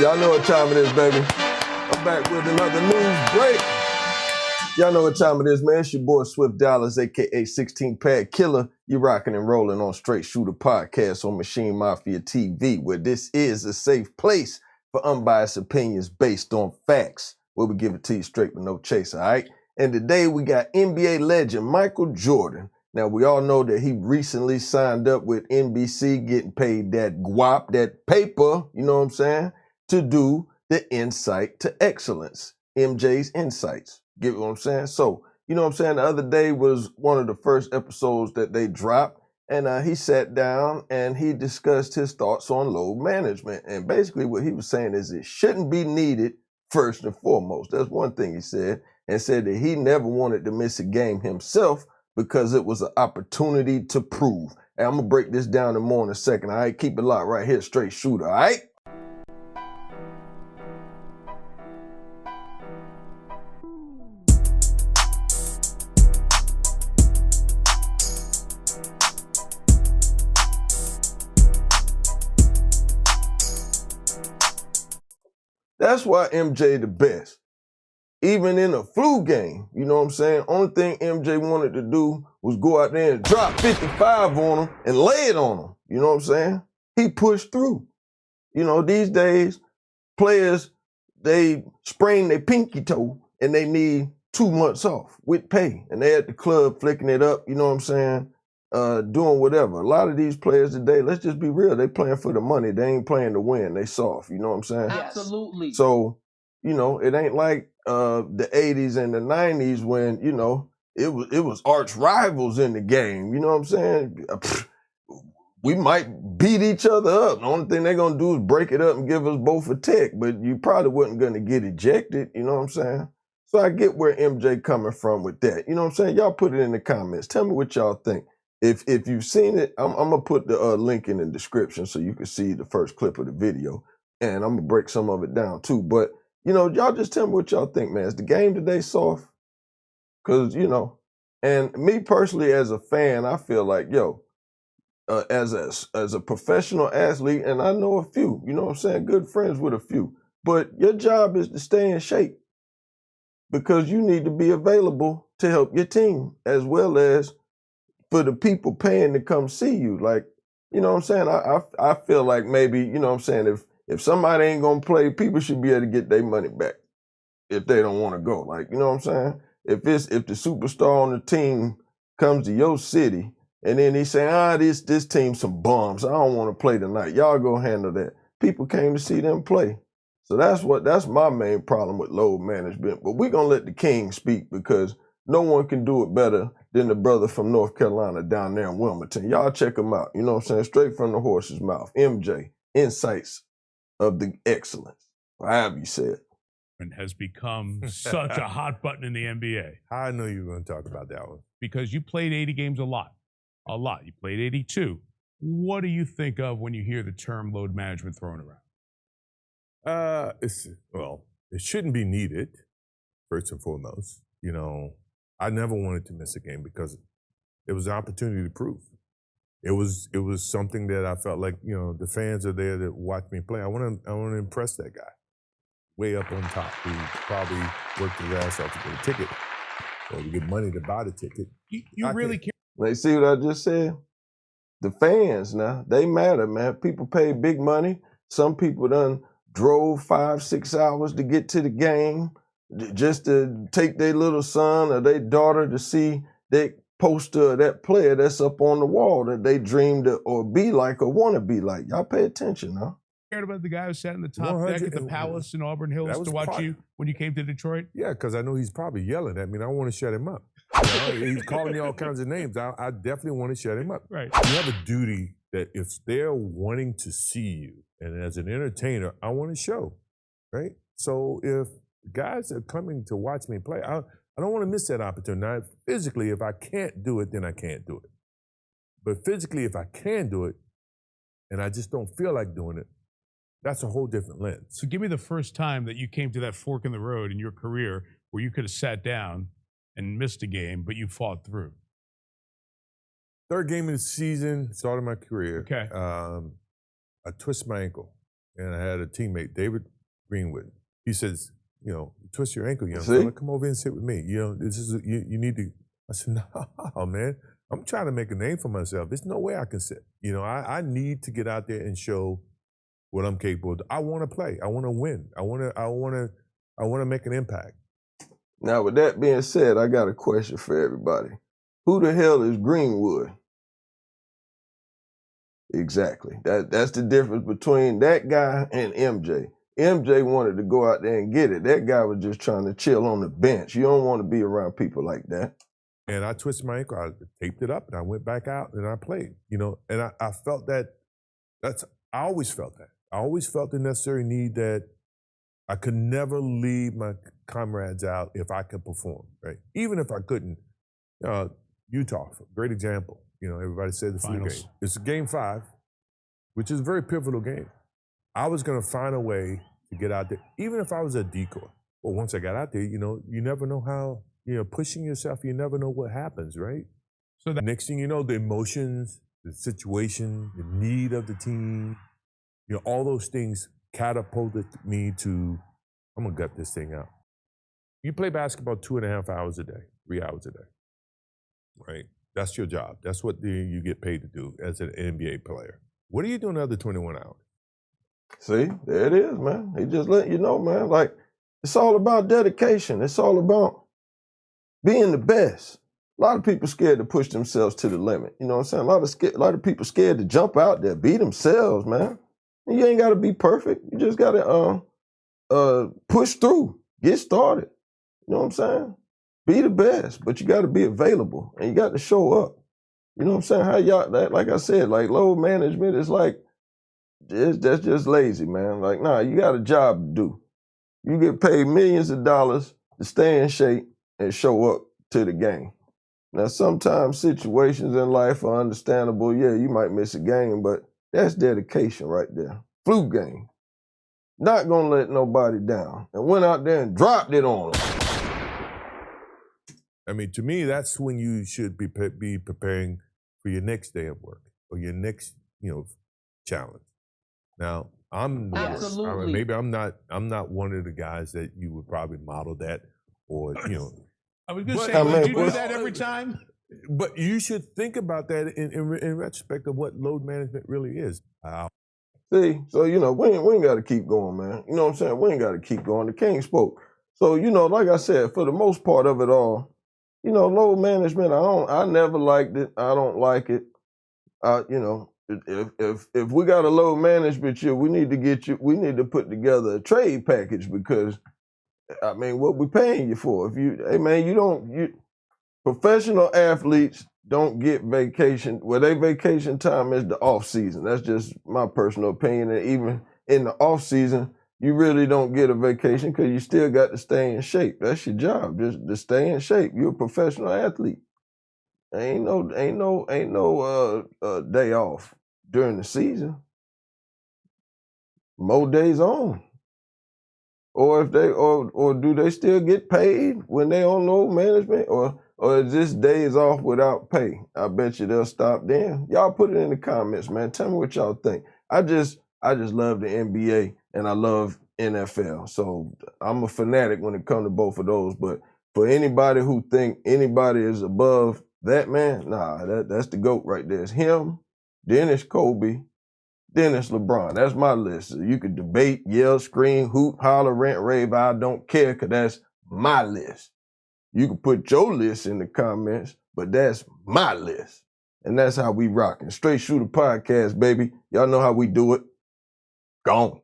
Y'all know what time it is, baby. I'm back with another news break. Y'all know what time it is, man. It's your boy Swift Dallas, a.k.a. 16-Pad Killer. You rocking and rolling on Straight Shoota podcast on Machine Mafia TV, where this is a safe place for unbiased opinions based on facts, where we give it to you straight with no chase, all right? And today we got NBA legend Michael Jordan. Now, we all know that he recently signed up with NBC, getting paid that guap, that paper, you know what I'm saying, to do the Insight to Excellence, MJ's Insights. Get what I'm saying? So, you know what I'm saying, the other day was one of the first episodes that they dropped, and he sat down and he discussed his thoughts on load management. And basically what he was saying is it shouldn't be needed first and foremost. That's one thing he said, and said that he never wanted to miss a game himself because it was an opportunity to prove. And I'm going to break this down in more in a second, all right? Keep it locked right here, Straight Shooter, all right? That's why MJ the best. Even in a flu game, you know what I'm saying? Only thing MJ wanted to do was go out there and drop 55 on them and lay it on them. You know what I'm saying? He pushed through. You know, these days, players, they sprain their pinky toe and they need 2 months off with pay. And they at the club flicking it up, you know what I'm saying? Doing whatever. A lot of these players today, let's just be real, they playing for the money. They ain't playing to win. They soft, you know what I'm saying? Absolutely. So, you know, it ain't like the 80s and the 90s when, you know, it was arch rivals in the game. You know what I'm saying? We might beat each other up. The only thing they're going to do is break it up and give us both a tick, but you probably wasn't going to get ejected. You know what I'm saying? So I get where MJ coming from with that. You know what I'm saying? Y'all put it in the comments. Tell me what y'all think. If you've seen it, I'm going to put the link in the description so you can see the first clip of the video. And I'm going to break some of it down too. But, you know, y'all just tell me what y'all think, man. Is the game today soft? Because, you know, and me personally as a fan, I feel like, yo, as a professional athlete, and I know a few, you know what I'm saying, good friends with a few, but your job is to stay in shape because you need to be available to help your team as well as for the people paying to come see you. Like, you know what I'm saying? I feel like maybe, you know what I'm saying, if somebody ain't gonna play, people should be able to get their money back if they don't want to go. Like, you know what I'm saying? If the superstar on the team comes to your city and then he say, this team's some bums, I don't want to play tonight, y'all go handle that. People came to see them play. So that's my main problem with load management. But we're gonna let the king speak because no one can do it better than the brother from North Carolina down there in Wilmington. Y'all check him out. You know what I'm saying? Straight from the horse's mouth. MJ, Insights of the Excellence, or however you say it. And has become such a hot button in the NBA. I knew you were going to talk about that one. Because you played 80 games a lot. A lot. You played 82. What do you think of when you hear the term load management thrown around? It shouldn't be needed, first and foremost. You know, I never wanted to miss a game because it was an opportunity to prove. It was something that I felt like, you know, the fans are there to watch me play. I want to impress that guy way up on top who probably worked his ass off to get a ticket or to get money to buy the ticket. You really care. They see what I just said? The fans now, they matter, man. People pay big money. Some people done drove 5-6 hours to get to the game just to take their little son or their daughter to see that poster of that player that's up on the wall that they dreamed or be like or want to be like. Y'all pay attention, huh? Cared about the guy who sat in the top deck at the Palace in Auburn Hills to watch you when you came to Detroit? Yeah, because I know he's probably yelling at me and I want to shut him up. He's calling me all kinds of names. I definitely want to shut him up. Right. You have a duty that if they're wanting to see you, and as an entertainer, I want to show, right? So if guys are coming to watch me play, I don't want to miss that opportunity. Now, physically, if I can't do it, then I can't do it. But physically, if I can do it, and I just don't feel like doing it, that's a whole different lens. So give me the first time that you came to that fork in the road in your career where you could have sat down and missed a game, but you fought through. Third game of the season, started my career. Okay. I twisted my ankle. and I had a teammate, David Greenwood. He says, you know, twist your ankle, young See? fella. Come over and sit with me. You know, this is you need to. I said, no, man. I'm trying to make a name for myself. There's no way I can sit. You know, I need to get out there and show what I'm capable of. I want to play. I want to win. I want to make an impact. Now, with that being said, I got a question for everybody. Who the hell is Greenwood? Exactly. That's the difference between that guy and MJ. MJ wanted to go out there and get it. That guy was just trying to chill on the bench. You don't want to be around people like that. And I twisted my ankle. I taped it up, and I went back out, and I played. You know, and I felt that. I always felt that. I always felt the necessary need that I could never leave my comrades out if I could perform, right? Even if I couldn't. Utah, great example. You know, everybody said the flu game. It's game 5, which is a very pivotal game. I was going to find a way to get out there, even if I was a decoy. Well, once I got out there, you know, you never know how, you know, pushing yourself, you never know what happens, right? So the next thing you know, the emotions, the situation, the need of the team, you know, all those things catapulted me to, I'm going to gut this thing out. You play basketball 2.5 hours a day, 3 hours a day, right? That's your job. That's what you get paid to do as an NBA player. What are you doing the other 21 hours? See, there it is, man. He just letting you know, man. Like, it's all about dedication. It's all about being the best. A lot of people scared to push themselves to the limit. You know what I'm saying? A lot of people scared to jump out there, be themselves, man. And you ain't got to be perfect. You just got to push through, get started. You know what I'm saying? Be the best, but you got to be available and you got to show up. You know what I'm saying? How y'all, like I said, like load management is like, that's just lazy, man. Like, nah, you got a job to do. You get paid millions of dollars to stay in shape and show up to the game. Now, sometimes situations in life are understandable. Yeah, you might miss a game, but that's dedication right there. Flu game. Not gonna let nobody down. And went out there and dropped it on them. I mean, to me, that's when you should be preparing for your next day of work or your next, you know, challenge. Now, I'm the worst. I mean, maybe I'm not one of the guys that you would probably model that, or you know. I was going to say, would you do that every time? But you should think about that in retrospect of what load management really is. See, so you know, we ain't got to keep going, man. You know what I'm saying? We ain't got to keep going. The king spoke. So you know, like I said, for the most part of it all, you know, load management, I never liked it. I don't like it. You know, if we got a load management you, we need to put together a trade package because, I mean, what we paying you for? Hey man, professional athletes don't get vacation. Well, their vacation time is the off season. That's just my personal opinion. And even in the off season, you really don't get a vacation because you still got to stay in shape. That's your job, just to stay in shape. You're a professional athlete. Ain't no day off during the season. More days on. Or if or do they still get paid when they on load management? Or is this days off without pay? I bet you they'll stop then. Y'all put it in the comments, man. Tell me what y'all think. I just love the NBA and I love NFL. So I'm a fanatic when it comes to both of those. But for anybody who think anybody is above that, man, nah, that's the GOAT right there. It's him, then it's Kobe, then it's LeBron. That's my list. So you could debate, yell, scream, hoot, holler, rant, rave. I don't care because that's my list. You can put your list in the comments, but that's my list. And that's how we rocking. Straight Shoota Podcast, baby. Y'all know how we do it. Gone.